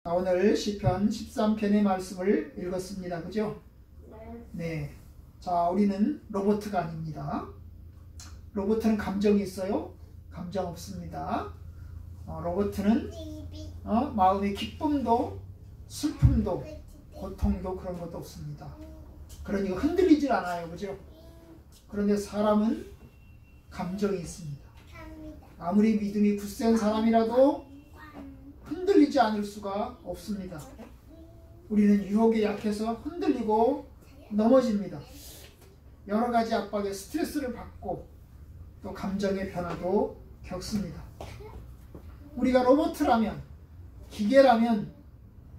오늘 시편 13편의 말씀을 읽었습니다. 그죠? 네. 자, 우리는 로봇가 아닙니다. 로봇은 감정이 있어요? 감정 없습니다. 로봇은 마음의 기쁨도 슬픔도 고통도 그런 것도 없습니다. 그러니까 흔들리질 않아요. 그죠? 그런데 사람은 감정이 있습니다. 아무리 믿음이 굳센 사람이라도 흔들리지 않을 수가 없습니다. 우리는 유혹에 약해서 흔들리고 넘어집니다. 여러 가지 압박에 스트레스를 받고 또 감정의 변화도 겪습니다. 우리가 로봇이라면, 기계라면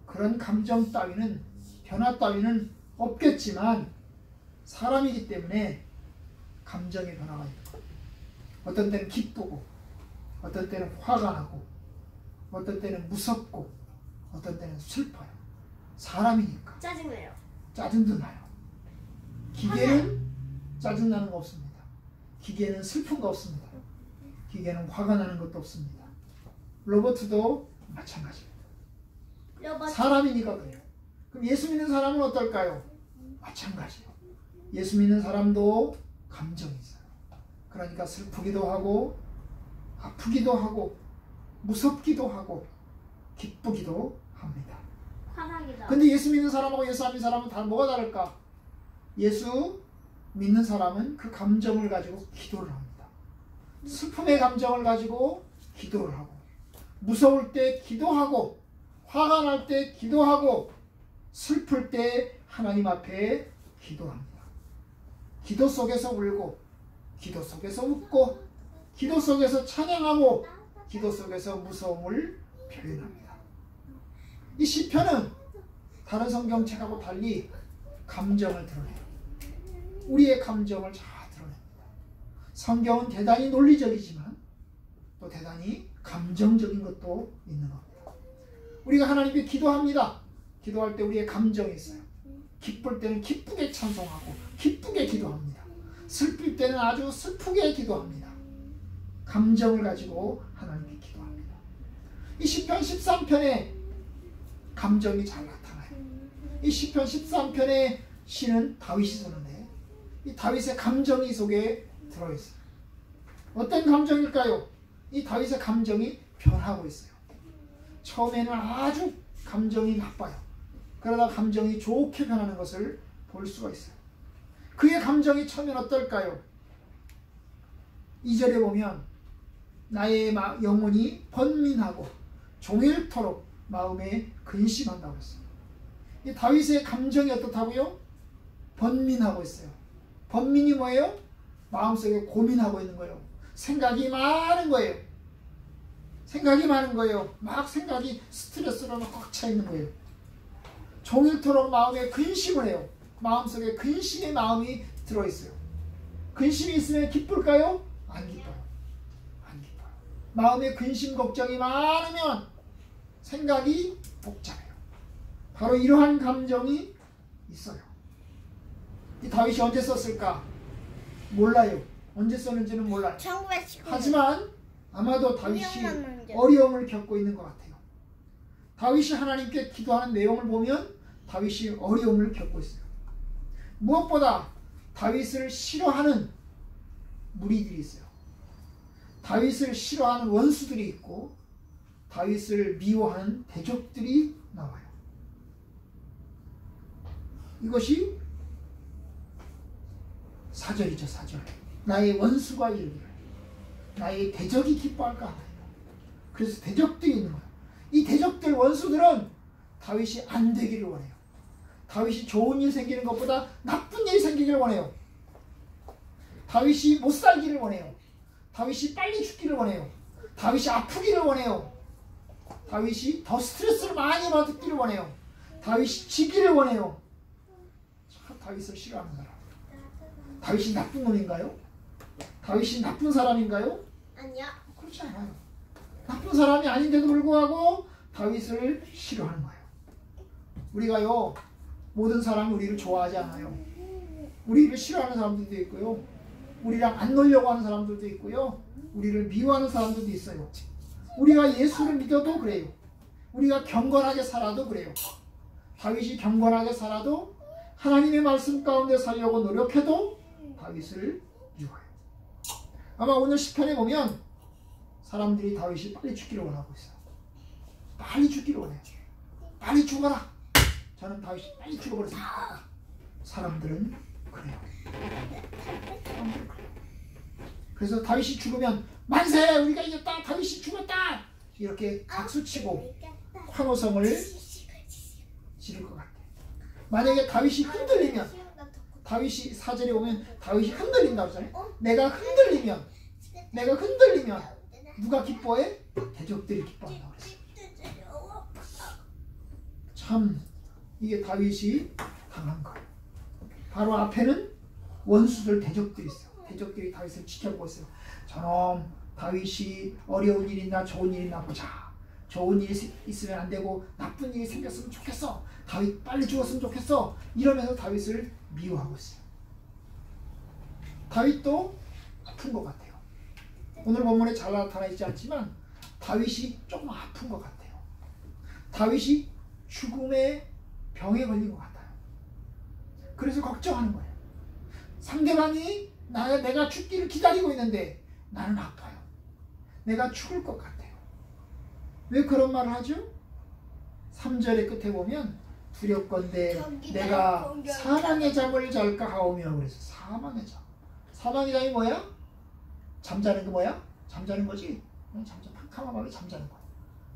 그런 감정 따위는, 변화 따위는 없겠지만 사람이기 때문에 감정의 변화가 있고, 어떤 때는 기쁘고 어떤 때는 화가 나고 어떤 때는 무섭고 어떤 때는 슬퍼요. 사람이니까 짜증나요. 짜증도 나요. 기계는 짜증나는 거 없습니다. 기계는 슬픈 거 없습니다. 기계는 화가 나는 것도 없습니다. 로봇도 마찬가지입니다. 사람이니까 그래요. 그럼 예수 믿는 사람은 어떨까요? 마찬가지요. 예수 믿는 사람도 감정이 있어요. 그러니까 슬프기도 하고 아프기도 하고 무섭기도 하고 기쁘기도 합니다. 화나기도. 근데 예수 믿는 사람하고 예수 안 믿는 사람은 다 뭐가 다를까? 예수 믿는 사람은 그 감정을 가지고 기도를 합니다. 슬픔의 감정을 가지고 기도를 하고, 무서울 때 기도하고, 화가 날 때 기도하고, 슬플 때 하나님 앞에 기도합니다. 기도 속에서 울고, 기도 속에서 웃고, 기도 속에서 찬양하고, 기도 속에서 무서움을 표현합니다. 이 시편은 다른 성경책하고 달리 감정을 드러내요. 우리의 감정을 잘 드러냅니다. 성경은 대단히 논리적이지만 또 대단히 감정적인 것도 있는 겁니다. 우리가 하나님께 기도합니다. 기도할 때 우리의 감정이 있어요. 기쁠 때는 기쁘게 찬송하고 기쁘게 기도합니다. 슬플 때는 아주 슬프게 기도합니다. 감정을 가지고 하나님께 기도합니다. 이 시편 13편에 감정이 잘 나타나요. 이 시편 13편의 시는 다윗이 쓰는데 이 다윗의 감정이 속에 들어있어요. 어떤 감정일까요? 이 다윗의 감정이 변하고 있어요. 처음에는 아주 감정이 나빠요. 그러다 감정이 좋게 변하는 것을 볼 수가 있어요. 그의 감정이 처음엔 어떨까요? 2절에 보면 나의 영혼이 번민하고 종일토록 마음에 근심한다고 했어요. 이 다윗의 감정이 어떻다고요? 번민하고 있어요. 번민이 뭐예요? 마음속에 고민하고 있는 거예요. 생각이 많은 거예요. 생각이 많은 거예요. 막 생각이 스트레스로 꽉 차 있는 거예요. 종일토록 마음에 근심을 해요. 마음속에 근심의 마음이 들어있어요. 근심이 있으면 기쁠까요? 안 기뻐요. 안 기뻐요. 마음에 근심 걱정이 많으면 생각이 복잡해요. 바로 이러한 감정이 있어요. 이 다윗이 언제 썼을까? 몰라요. 언제 썼는지는 몰라요. 1919년. 하지만 아마도 다윗이 어려움을 겪고 있는 것 같아요. 다윗이 하나님께 기도하는 내용을 보면 다윗이 어려움을 겪고 있어요. 무엇보다 다윗을 싫어하는 무리들이 있어요. 다윗을 싫어하는 원수들이 있고 다윗을 미워하는 대적들이 나와요. 이것이 사절이죠. 사절. 나의 원수가 이르기를 나의 대적이 기뻐할까 하나이다. 그래서 대적들이 있는 거예요. 이 대적들 원수들은 다윗이 안 되기를 원해요. 다윗이 좋은 일 생기는 것보다 나쁜 일이 생기기를 원해요. 다윗이 못 살기를 원해요. 다윗이 빨리 죽기를 원해요. 다윗이 아프기를 원해요. 다윗이 더 스트레스를 많이 받기를 원해요. 다윗이 지기를 원해요. 참 다윗을 싫어하는 사람. 다윗이 나쁜 놈인가요? 다윗이 나쁜 사람인가요? 아니요. 그렇지 않아요. 나쁜 사람이 아닌데도 불구하고 다윗을 싫어하는 거예요. 우리가요, 모든 사람이 우리를 좋아하지 않아요. 우리를 싫어하는 사람들도 있고요. 우리랑 안 놀려고 하는 사람들도 있고요. 우리를 미워하는 사람들도 있어요. 우리가 예수를 믿어도 그래요. 우리가 경건하게 살아도 그래요. 다윗이 경건하게 살아도 하나님의 말씀 가운데 살려고 노력해도 다윗을 미워해요. 아마 오늘 시편에 보면 사람들이 다윗이 빨리 죽기를 원하고 있어요. 빨리 죽기를 원해요. 빨리 죽어라. 저는 다윗이 빨리 죽어버렸으면 좋겠다. 사람들은 그래요. 사람들은 그래요. 그래서 다윗이 죽으면 만세! 우리가 이겼다! 다윗이 죽었다! 이렇게 박수치고 환호성을 지를 것 같아요. 만약에 다윗이 흔들리면, 다윗이 4절에 오면 다윗이 흔들린다고 하잖아요. 내가 흔들리면 누가 기뻐해? 대적들이 기뻐한다고 그랬어요. 참 이게 다윗이 당한 거예요. 바로 앞에는 원수들 대적들이 있어요. 대적들이 다윗을 지켜보고 있어요. 저놈 다윗이 어려운 일이나 좋은 일이나 보자. 좋은 일이 있으면 안 되고 나쁜 일이 생겼으면 좋겠어. 다윗 빨리 죽었으면 좋겠어. 이러면서 다윗을 미워하고 있어요. 다윗도 아픈 것 같아요. 오늘 본문에 잘 나타나 있지 않지만 다윗이 조금 아픈 것 같아요. 다윗이 죽음의 병에 걸린 것 같아요. 그래서 걱정하는 거예요. 상대방이 내가 죽기를 기다리고 있는데 나는 아파요. 내가 죽을 것 같아요. 왜 그런 말을 하죠? 3절의 끝에 보면 두렵건대 내가 사망의 잠을 잘까 하오며 그래서 사망의 잠. 사망의 잠이 뭐야? 잠자는 거 뭐야? 잠자는 거지? 캄캄하게 잠자는 거야.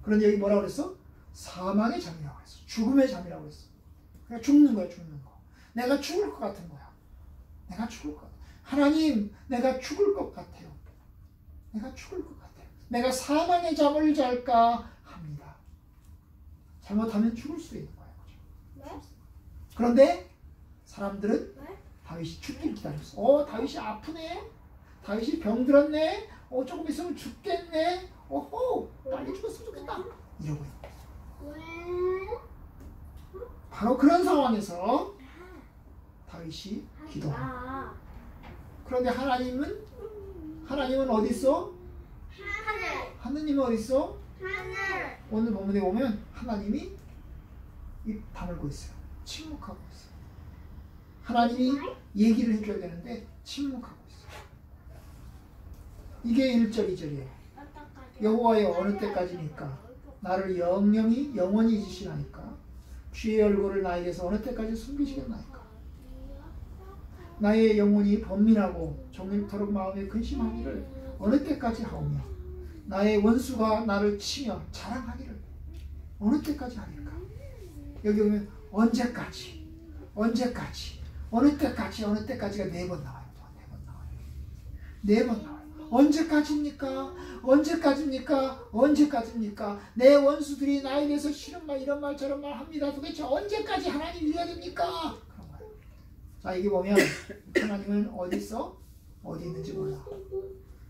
그런데 여기 뭐라고 그랬어? 사망의 잠이라고 했어. 죽음의 잠이라고 했어. 그러니까 죽는 거야, 죽는 거. 내가 죽을 것 같은 거야. 내가 죽을 것 같아. 하나님, 내가 죽을 것 같아요. 내가 죽을 것 같아요. 내가 사망의 잠을 잘까 합니다. 잘못하면 죽을 수도 있는 거예요. 그렇죠? 그런데 사람들은 다윗이 죽기를 기다렸어. 다윗이 아프네. 다윗이 병들었네. 조금 있으면 죽겠네. 빨리 죽었으면 좋겠다. 이러고 있는 거예요. 바로 그런 상황에서 다윗이 기도합니다. 그런데 하나님은 어디 있어? 하느님은 어디 있어? 오늘 본문에 보면 하나님이 입 다물고 있어요. 침묵하고 있어요. 하나님이 얘기를 해줘야 되는데 침묵하고 있어요. 이게 1절 2절이에요. 여호와여 어느 때까지니까 나를 영원히 잊으시나이까 주의 얼굴을 나에게서 어느 때까지 숨기시겠나이까. 나의 영혼이 번민하고 종일토록 마음에 근심하기를 어느 때까지 하오며 나의 원수가 나를 치며 자랑하기를 어느 때까지 하리까. 여기 보면 언제까지 어느 때까지가 4번 나와요. 4번 나와요. 언제까지입니까? 내 원수들이 나에 대해서 싫은 말 이런 말 저런 말 합니다. 도대체 언제까지 하나님 이래야 됩니까? 그런 거예요. 자, 여기 보면 하나님은 어디 있어? 어디 있는지 몰라.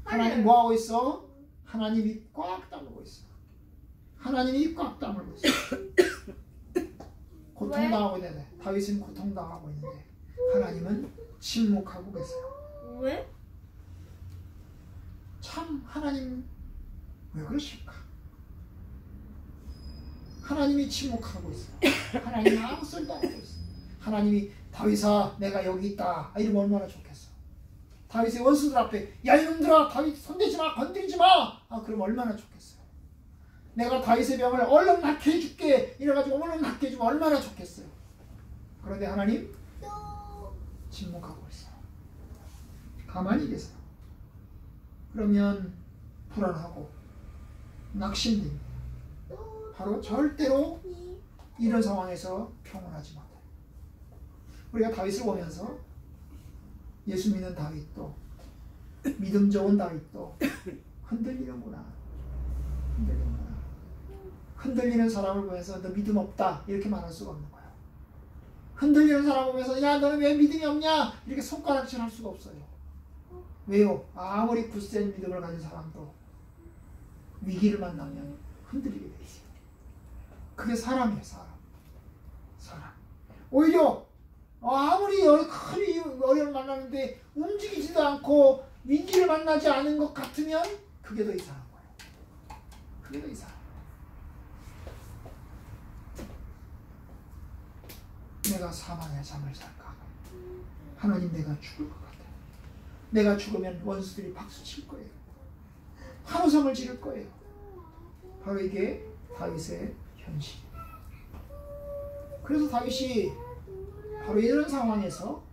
하나님 뭐 하고 있어? 하나님이 꽉 다물고 있어. 하나님이 꽉 다물고 있어. 고통당하고 있는데 다윗은 고통당하고 있는데 하나님은 침묵하고 계세요. 왜? 참 하나님 왜 그러실까? 하나님이 침묵하고 있어요. 하나님이 아무 소리도 안 하고 있어요. 하나님이 다윗아 내가 여기 있다 이러면 얼마나 좋겠어. 다윗의 원수들 앞에 야 이놈들아 다윗 손대지 마 건드리지 마 그럼 얼마나 좋겠어요. 내가 다윗의 병을 얼른 낫게 해줄게 이래가지고 얼른 낫게 해주면 얼마나 좋겠어요. 그런데 하나님 침묵하고 있어요. 가만히 계세요. 그러면 불안하고 낙심됩니다. 바로 절대로 이런 상황에서 평온하지 못해요. 우리가 다윗을 보면서 예수 믿는 다윗도 믿음 좋은 다윗도 흔들리는구나. 흔들리는 사람을 보면서 너 믿음 없다 이렇게 말할 수가 없는 거예요. 흔들리는 사람을 보면서 야 너는 왜 믿음이 없냐 이렇게 손가락질 할 수가 없어요. 왜요? 아무리 굳센 믿음을 가진 사람도 위기를 만나면 흔들리게 돼 있어요. 그게 사람이에요. 사람. 오히려 아무리 큰 어려움을 만나는데 움직이지도 않고 위기를 만나지 않은 것 같으면 그게 더 이상한 거예요. 그게 더 이상해요. 내가 사망의 잠을 잘까? 하나님, 내가 죽을 것 같아. 내가 죽으면 원수들이 박수 칠 거예요. 환호성을 지를 거예요. 바로 이게 다윗의 현실이에요. 그래서 다윗이 바로 이런 상황에서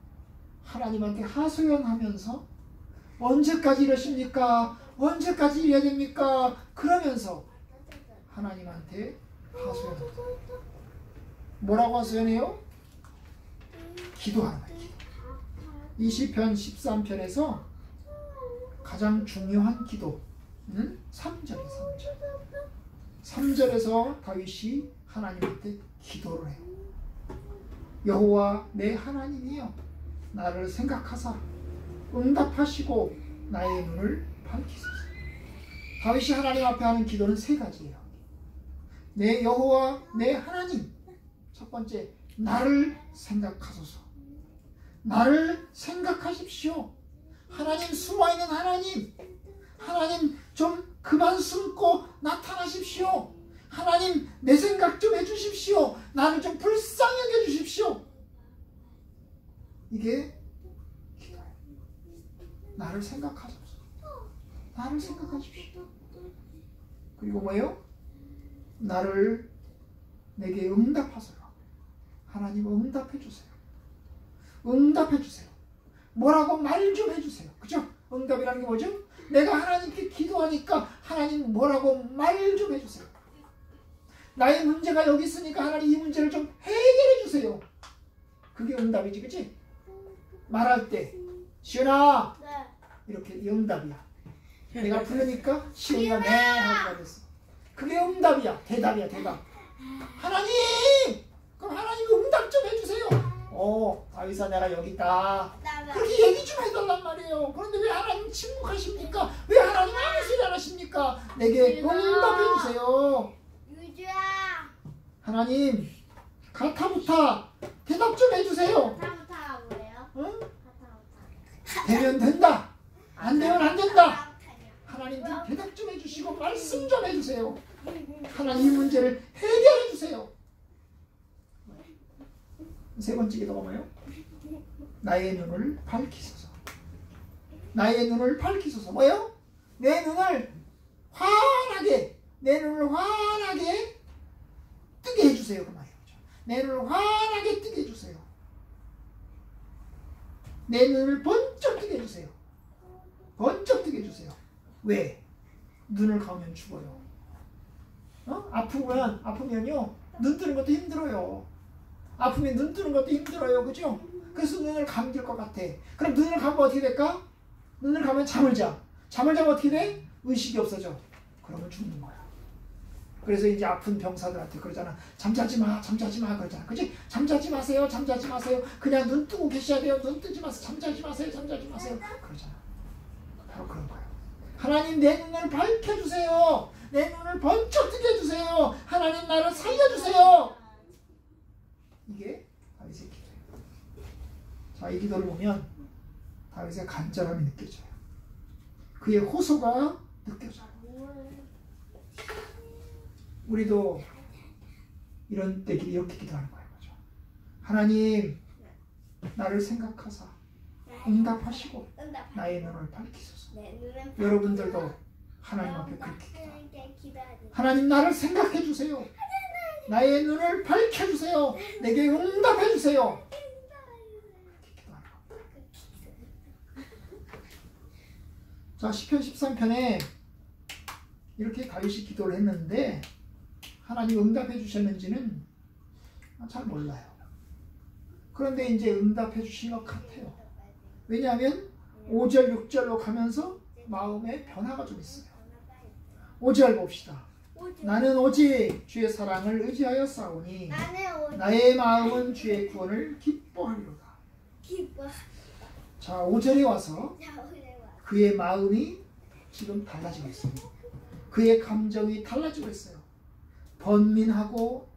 하나님한테 하소연하면서 언제까지 이러십니까? 언제까지 이래야 됩니까? 그러면서 하나님한테 하소연합니다. 뭐라고 하소연해요? 기도하는 거예요. 이 시편 13편에서 가장 중요한 기도 3절이에요. 3절에서 다윗이 하나님한테 기도를 해요. 여호와 내 하나님이여, 나를 생각하사 응답하시고 나의 눈을 밝히소서. 다윗이 하나님 앞에 하는 기도는 세 가지예요. 내 여호와 내 하나님, 첫 번째, 나를 생각하소서. 나를 생각하십시오. 하나님, 숨어있는 하나님, 하나님 좀 그만 숨고 나타나십시오. 하나님, 내 생각 좀 해주십시오. 나를 좀 불쌍히 여겨주십시오. 이게 기도예요. 나를 생각하소서. 나를 생각하십시오. 그리고 뭐예요? 나를 내게 응답하소서. 하나님, 응답해 주세요. 응답해 주세요. 뭐라고 말 좀 해주세요. 그죠? 응답이라는 게 뭐죠? 내가 하나님께 기도하니까 하나님 뭐라고 말 좀 해주세요. 나의 문제가 여기 있으니까 하나님 이 문제를 좀 해결해 주세요. 그게 응답이지, 그치? 말할 때 시은아, 네. 이렇게 응답이야. 내가 부르니까 시은이가 네 하고 말했어. 그게 응답이야. 대답이야, 대답. 하나님! 그럼 하나님 응답 좀 해주세요. 다윗아, 내가 여기 있다. 그렇게 얘기 좀 해달란 말이에요. 그런데 왜 하나님 침묵하십니까? 왜 하나님 아무 소리 안 하십니까? 내게 응답해 주세요. 유주야. 하나님, 가타부타 대답 좀 해주세요. 가타부타가 뭐예요? 응? 가타부타. 되면 된다. 안 되면 안 된다. 하나님 대답 좀 해주시고 말씀 좀 해주세요. 하나님 이 문제를 해결해 주세요. 세 번째 기도가 뭐예요? 나의 눈을 밝히소서. 나의 눈을 밝히소서. 뭐예요? 내 눈을 환하게 뜨게 해주세요. 그 말이에요. 내 눈을 환하게 뜨게 해주세요. 내 눈을 번쩍 뜨게 해주세요. 번쩍 뜨게 해주세요. 왜? 눈을 감으면 죽어요. 아프면요, 눈 뜨는 것도 힘들어요. 아프면 눈 뜨는 것도 힘들어요. 그죠? 그래서 눈을 감길 것 같아. 그럼 눈을 감으면 어떻게 될까? 눈을 감으면 잠을 자. 잠을 자면 어떻게 돼? 의식이 없어져. 그러면 죽는 거야. 그래서 이제 아픈 병사들한테 그러잖아. 잠자지 마 그러잖아. 그치? 잠자지 마세요. 그냥 눈 뜨고 계셔야 돼요. 눈 뜨지 마세요. 잠자지 마세요. 그러잖아. 바로 그런 거예요. 하나님, 내 눈을 밝혀주세요. 내 눈을 번쩍 뜨게 해주세요. 하나님, 나를 살려주세요. 이게 다윗의 기도예요. 자, 이 기도를 보면 다윗의 간절함이 느껴져요. 그의 호소가 느껴져요. 우리도 이런 때 이렇게 기도하는 거예요. 그렇죠? 하나님, 나를 생각하사 응답하시고 나의 눈을 밝히소서. 여러분들도 하나님 앞에 그렇게 기도해요. 하나님, 나를 생각해 주세요. 나의 눈을 밝혀 주세요. 내게 응답해 주세요. 자, 시편 13편에 이렇게 다윗이 기도를 했는데 하나님 응답해 주셨는지는 잘 몰라요. 그런데 이제 응답해 주신 것 같아요. 왜냐하면 5절, 6절로 가면서 마음의 변화가 좀 있어요. 5절 봅시다. 나는 오직 주의 사랑을 의지하여 싸우니 나의 마음은 주의 구원을 기뻐하리로다. 자, 5절에 와서 그의 마음이 지금 달라지고 있어요. 그의 감정이 달라지고 있어요. 번민하고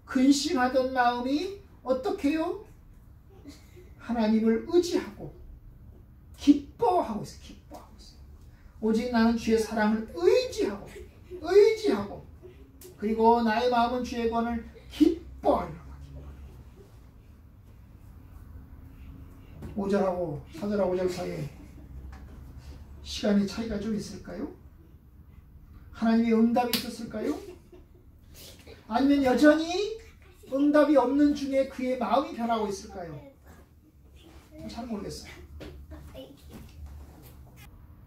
근심하던 마음이 어떻게 해요? 하나님을 의지하고 기뻐하고 있어요. 오직 나는 주의 사랑을 의지하고 그리고 나의 마음은 주의 구원을 기뻐하리라. 5절하고 4절하고 5절 사이에 시간의 차이가 좀 있을까요? 하나님의 응답이 있었을까요? 아니면 여전히 응답이 없는 중에 그의 마음이 변하고 있을까요? 잘 모르겠어요.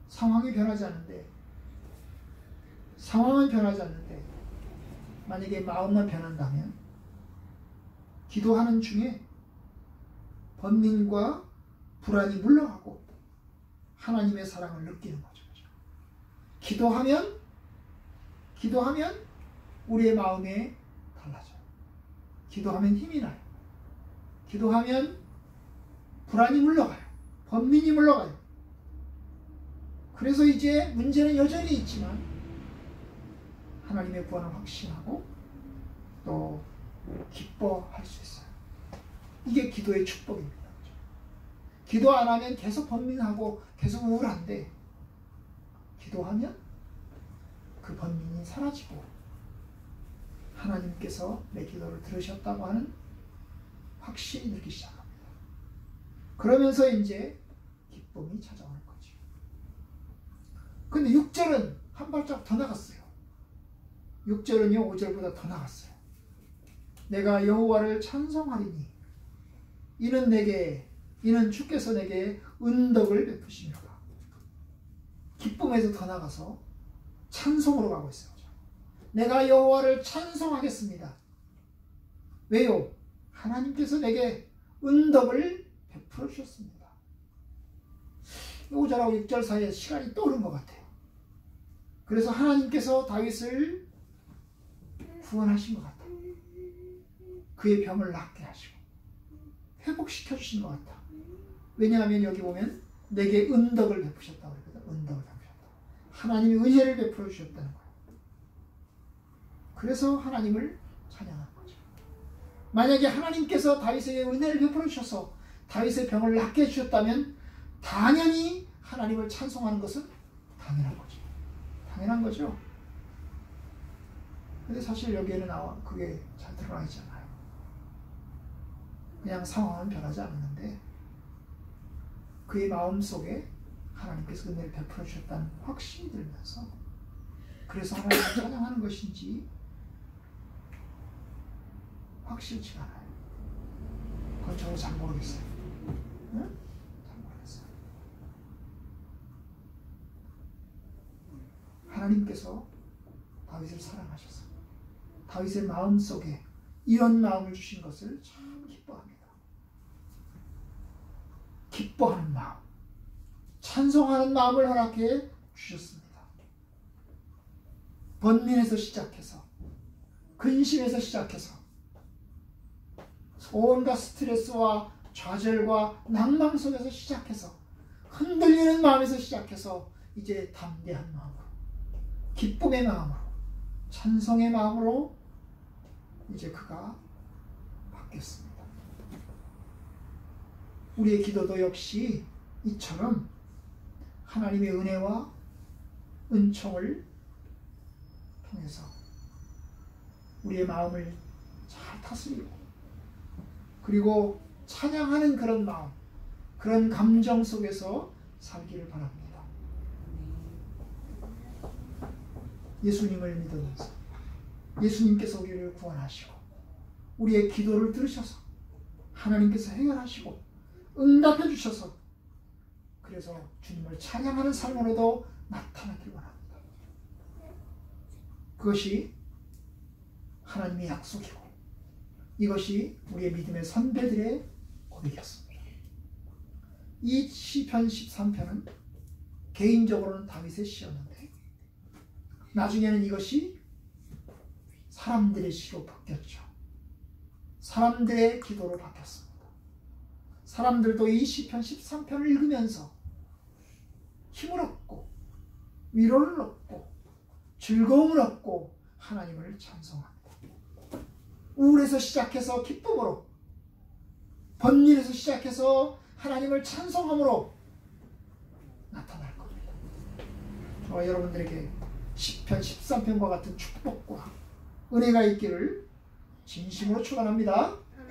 상황이 변하지 않는데, 상황은 변하지 않는데 만약에 마음만 변한다면 기도하는 중에 번민과 불안이 물러가고 하나님의 사랑을 느끼는 거죠. 기도하면 우리의 마음에 달라져요. 기도하면 힘이 나요. 기도하면 불안이 물러가요. 번민이 물러가요. 그래서 이제 문제는 여전히 있지만 하나님의 구원을 확신하고 또 기뻐할 수 있어요. 이게 기도의 축복입니다. 기도 안 하면 계속 번민하고 계속 우울한데 기도하면 그 번민이 사라지고 하나님께서 내 기도를 들으셨다고 하는 확신이 들기 시작합니다. 그러면서 이제 기쁨이 찾아오는 거죠. 근데 6절은 한 발짝 더 나갔어요. 6절은요 5절보다 더 나갔어요. 내가 여호와를 찬송하리니 이는 주께서 내게 은덕을 베푸시미로다. 기쁨에서 더 나가서 찬송으로 가고 있어요. 내가 여호와를 찬송하겠습니다. 왜요? 하나님께서 내게 은덕을 베풀어 주셨습니다. 5절하고 6절 사이에 시간이 떠오른 것 같아요. 그래서 하나님께서 다윗을 구원하신 것 같아요. 그의 병을 낫게 하시고 회복시켜 주신 것 같아요. 왜냐하면 여기 보면 내게 은덕을 베푸셨다고 그러거든요. 은덕을 베푸셨다. 하나님이 은혜를 베풀어 주셨다는 거예요. 그래서 하나님을 찬양하는 거죠. 만약에 하나님께서 다윗에게 은혜를 베풀어 주셔서 다윗의 병을 낫게 해주셨다면 당연히 하나님을 찬송하는 것은 당연한 거죠. 당연한 거죠. 근데 사실 여기에는 그게 잘 드러나 있지 않아요. 그냥 상황은 변하지 않았는데 그의 마음속에 하나님께서 은혜를 베풀어 주셨다는 확신이 들면서 그래서 하나님을 찬양하는 것인지 확실치가 않아요. 그건 저도 잘 모르겠어요. 응? 잘 모르겠어요. 하나님께서 다윗을 사랑하셔서 다윗의 마음속에 이런 마음을 주신 것을 참 기뻐합니다. 기뻐하는 마음, 찬송하는 마음을 허락해 주셨습니다. 번민에서 시작해서 근심에서 시작해서 온갖 스트레스와 좌절과 낭망 속에서 시작해서 흔들리는 마음에서 시작해서 이제 담대한 마음으로 기쁨의 마음으로 찬송의 마음으로 이제 그가 바뀌었습니다. 우리의 기도도 역시 이처럼 하나님의 은혜와 은총을 통해서 우리의 마음을 잘 다스리고 그리고 찬양하는 그런 마음, 그런 감정 속에서 살기를 바랍니다. 예수님을 믿으면서 예수님께서 우리를 구원하시고 우리의 기도를 들으셔서 하나님께서 해결하시고 응답해 주셔서 그래서 주님을 찬양하는 삶으로도 나타나길 원합니다. 그것이 하나님의 약속이고 이것이 우리의 믿음의 선배들의 고백이었습니다. 이 시편 13편은 개인적으로는 다윗의 시였는데 나중에는 이것이 사람들의 시로 바뀌었죠. 사람들의 기도로 바뀌었습니다. 사람들도 이 시편 13편을 읽으면서 힘을 얻고 위로를 얻고 즐거움을 얻고 하나님을 찬송합니다. 우울에서 시작해서 기쁨으로 번민에서 시작해서 하나님을 찬송함으로 나타날 겁니다. 저와 여러분들에게 시편 13편과 같은 축복과 은혜가 있기를 진심으로 축원합니다.